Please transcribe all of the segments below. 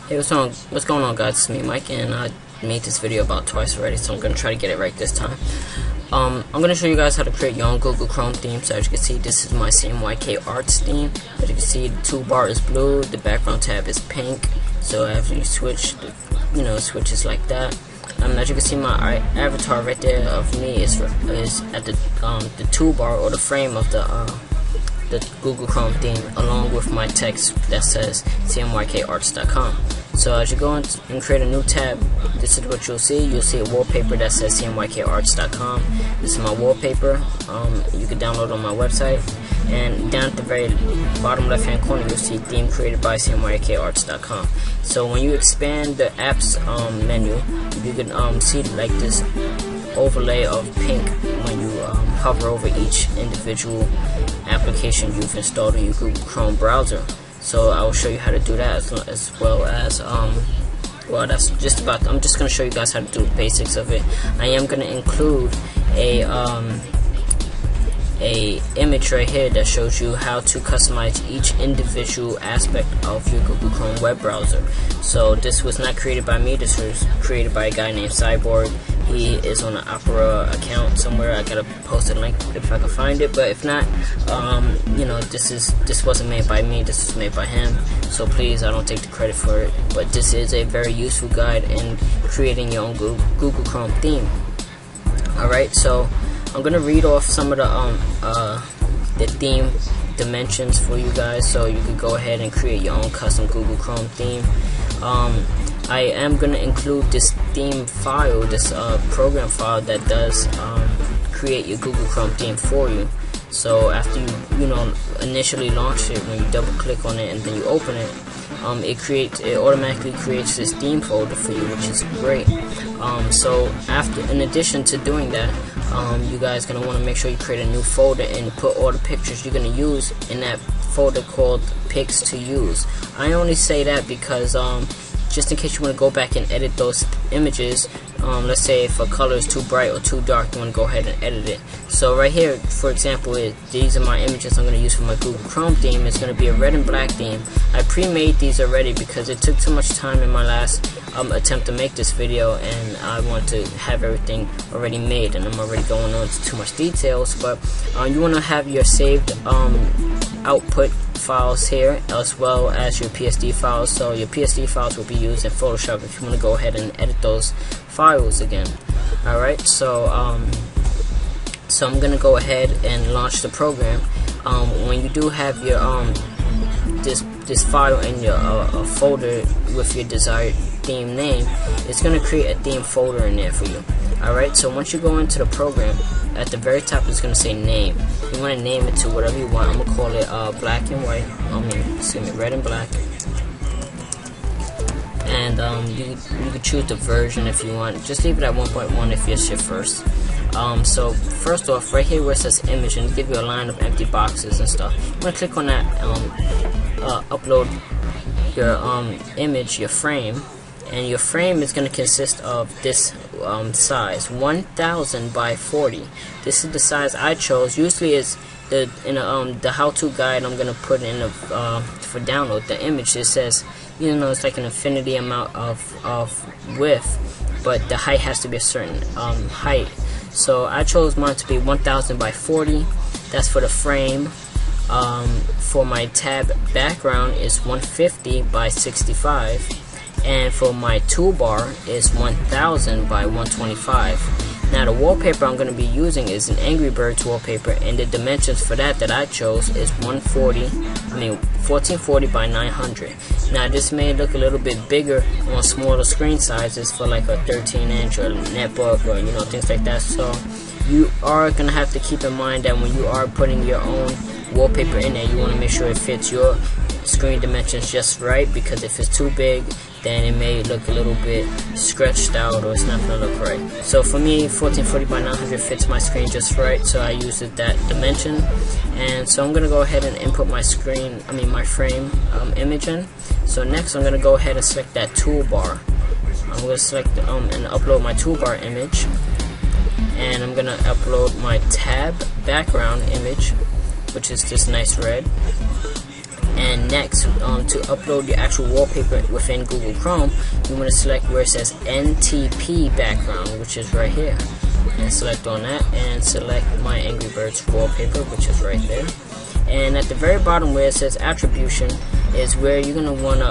Hey, what's going on, guys? It's me, Mike, and I made this video about twice already, so I'm gonna try to get it right this time. I'm gonna show you guys how to create your own Google Chrome theme. So as you can see, this is my CMYK Arts theme. As you can see, the toolbar is blue, the background tab is pink. So after you switch, switches like that. As you can see, my avatar right there of me is at the toolbar or the frame of the Google Chrome theme, along with my text that says cmykarts.com. So as you go in and create a new tab, this is what you'll see. You'll see a wallpaper that says cmykarts.com. This is my wallpaper. You can download on my website. And down at the very bottom left hand corner, you'll see theme created by cmykarts.com. So when you expand the apps menu, you can see like this overlay of pink when you hover over each individual application you've installed in your Google Chrome browser. So I will show you how to do that, as well as that's just about. I'm just going to show you guys how to do the basics of it. I am going to include a image right here that shows you how to customize each individual aspect of your Google Chrome web browser. So this was not created by me. This was created by a guy named Cyborg. He is on an Opera account somewhere. I gotta post a link if I can find it, but if not, this wasn't made by me. This was made by him. So please, I don't take the credit for it. But this is a very useful guide in creating your own Google Chrome theme. All right, so I'm gonna read off some of the theme dimensions for you guys, so you can go ahead and create your own custom Google Chrome theme. I am gonna include this theme file, this program file that does create your Google Chrome theme for you. So after you initially launch it, when you double click on it and then you open it, it automatically creates this theme folder for you, which is great. So in addition to doing that, you guys gonna want to make sure you create a new folder and put all the pictures you're gonna use in that folder called Pics to Use. I only say that because just in case you want to go back and edit those images, let's say if a color is too bright or too dark, you want to go ahead and edit it. So right here, for example, these are my images I'm going to use for my Google Chrome theme. It's going to be a red and black theme. I pre-made these already because it took too much time in my last attempt to make this video, and I want to have everything already made, and I'm already going on to too much details. But you want to have your saved output files here, as well as your PSD files. So your PSD files will be used in Photoshop if you want to go ahead and edit those files again. Alright, so I'm gonna go ahead and launch the program. When you do have your this file in your folder with your desired theme name, it's gonna create a theme folder in there for you. Alright, so once you go into the program, at the very top it's gonna say name. You want to name it to whatever you want. I'm gonna call it black and white. Red and black. And you can choose the version if you want. Just leave it at 1.1 if it's your first. So first off, right here where it says image, and give you a line of empty boxes and stuff, you want to click on that, upload your image, your frame. And your frame is going to consist of this size, 1000 by 40. This is the size I chose. Usually it's the how-to guide I'm going to put in for download. The image, it says, it's like an infinity amount of width, but the height has to be a certain height. So I chose mine to be 1000 by 40. That's for the frame. For my tab background is 150 by 65. And for my toolbar is 1000 by 125. Now the wallpaper I'm going to be using is an Angry Birds wallpaper, and the dimensions for that I chose is 1440 by 900. Now this may look a little bit bigger on smaller screen sizes for like a 13-inch or netbook or things like that. So you are going to have to keep in mind that when you are putting your own wallpaper in there, you want to make sure it fits your screen dimensions just right, because if it's too big, then it may look a little bit stretched out, or it's not going to look right. So for me, 1440 by 900 fits my screen just right, so I used that dimension. And so I'm going to go ahead and input my frame image in. So next I'm going to go ahead and select that toolbar. I'm going to select and upload my toolbar image, and I'm going to upload my tab background image, which is this nice red. And next, to upload your actual wallpaper within Google Chrome, you want to select where it says NTP background, which is right here, and select on that, and select my Angry Birds wallpaper, which is right there. And at the very bottom where it says attribution is where you're going to want to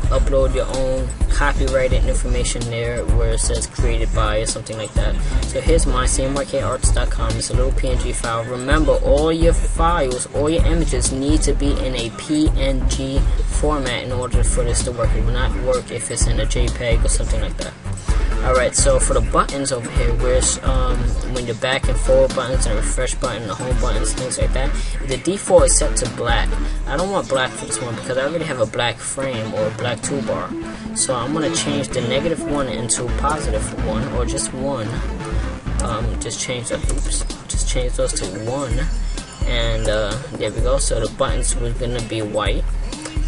upload your own copyrighted information there, where it says created by or something like that. So here's my cmykarts.com. It's a little PNG file. Remember, all your files, all your images need to be in a PNG format in order for this to work. It will not work if it's in a JPEG or something like that. Alright, so for the buttons over here, where's when the back and forward buttons and refresh button, the home buttons, things like that, the default is set to black. I don't want black for this one because I already have a black frame or a black toolbar. So I'm going to change the -1 into +1, or just 1. Just change those to 1, and there we go. So the buttons were going to be white.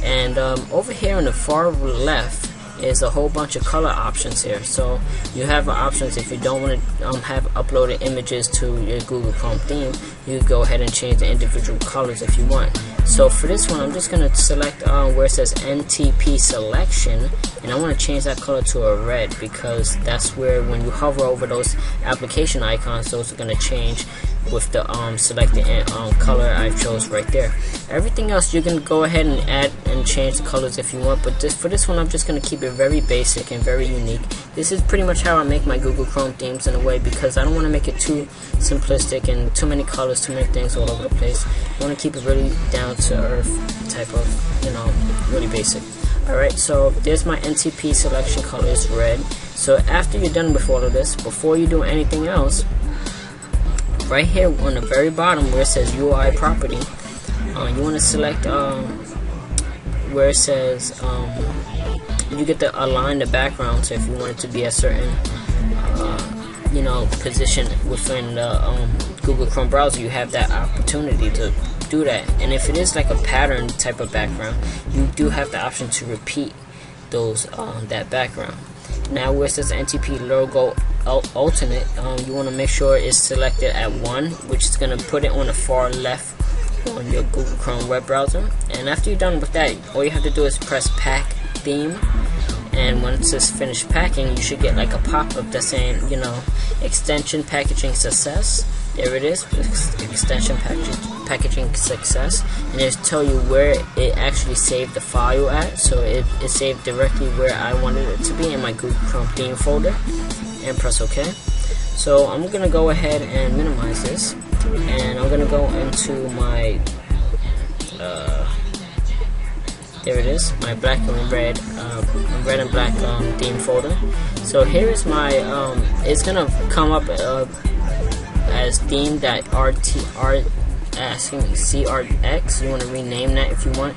And over here on the far left is a whole bunch of color options here. So you have options if you don't want to have uploaded images to your Google Chrome theme. You go ahead and change the individual colors if you want. So for this one, I'm just going to select where it says NTP selection, and I want to change that color to a red, because that's where when you hover over those application icons, those are going to change with the selected color I chose right there. Everything else you can go ahead and add and change the colors if you want, but for this one I'm just going to keep it very basic and very unique. This is pretty much how I make my Google Chrome themes in a way, because I don't want to make it too simplistic and too many colors, too many things all over the place. I want to keep it really down to earth type of, really basic. Alright, so there's my NTP selection color is red. So after you're done with all of this, before you do anything else, right here on the very bottom where it says UI property, you want to select where it says you get to align the background. So if you want it to be a certain position within the Google Chrome browser, you have that opportunity to do that. And if it is like a pattern type of background, you do have the option to repeat those that background. Now where it says NTP logo alternate, you want to make sure it's selected at 1, which is going to put it on the far left on your Google Chrome web browser. And after you're done with that, all you have to do is press pack theme, and once it's finished packing, you should get like a pop-up that's saying, extension packaging success. There it is, extension packaging success, and it'll tell you where it actually saved the file at. So it saved directly where I wanted it to be in my Google Chrome theme folder, and press OK. So I'm gonna go ahead and minimize this, and I'm gonna go into my there it is, my black and red and black theme folder. So here is my it's gonna come up as theme.crtx. You want to rename that if you want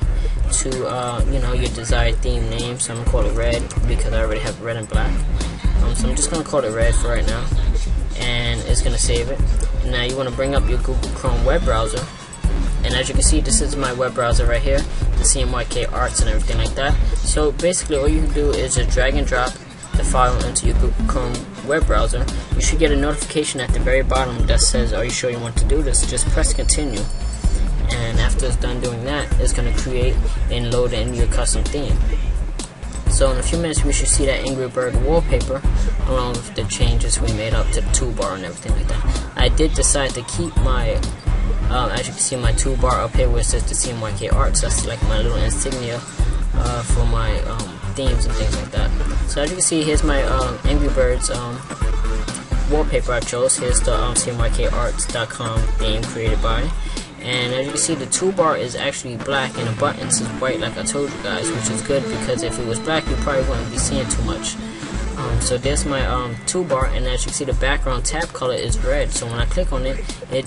to your desired theme name. So I'm gonna call it red because I already have red and black. So I'm just gonna call it red for right now, and it's gonna save it. Now you want to bring up your Google Chrome web browser, and as you can see, this is my web browser right here, the CMYK Arts and everything like that. So basically all you can do is just drag and drop the file into your Google Chrome web browser. You should get a notification at the very bottom that says, are you sure you want to do this? Just press continue, and after it's done doing that, it's going to create and load in your custom theme. So in a few minutes we should see that Angry Bird wallpaper along with the changes we made up to the toolbar and everything like that. I did decide to keep my as you can see, my toolbar up here where it says the CMYK Arts. That's like my little insignia for my themes and things like that. So as you can see, here's my Angry Birds wallpaper I chose. Here's the cmykarts.com theme created by. And as you can see, the toolbar is actually black and the buttons is white, like I told you guys, which is good because if it was black, you probably wouldn't be seeing too much. So there's my toolbar, and as you can see, the background tab color is red. So when I click on it, it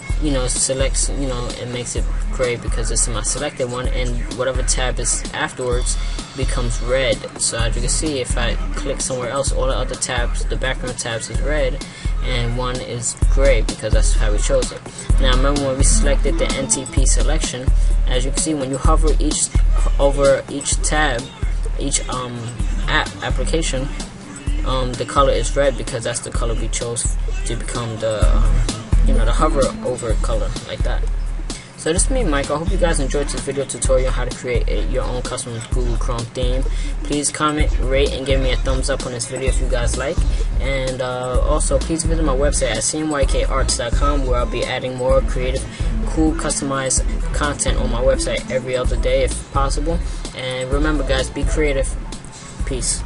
selects, it makes it gray because it's my selected one, and whatever tab is afterwards becomes red. So as you can see, if I click somewhere else, all the other tabs, the background tabs is red, and one is gray because that's how we chose it. Now remember when we selected the NTP selection, as you can see, when you hover over each tab, each application, the color is red because that's the color we chose to become the the hover over color, like that. So this is me, Mike. I hope you guys enjoyed this video tutorial on how to create your own custom Google Chrome theme. Please comment, rate, and give me a thumbs up on this video if you guys like. And also, please visit my website at cmykarts.com, where I'll be adding more creative, cool, customized content on my website every other day if possible. And remember, guys, be creative. Peace.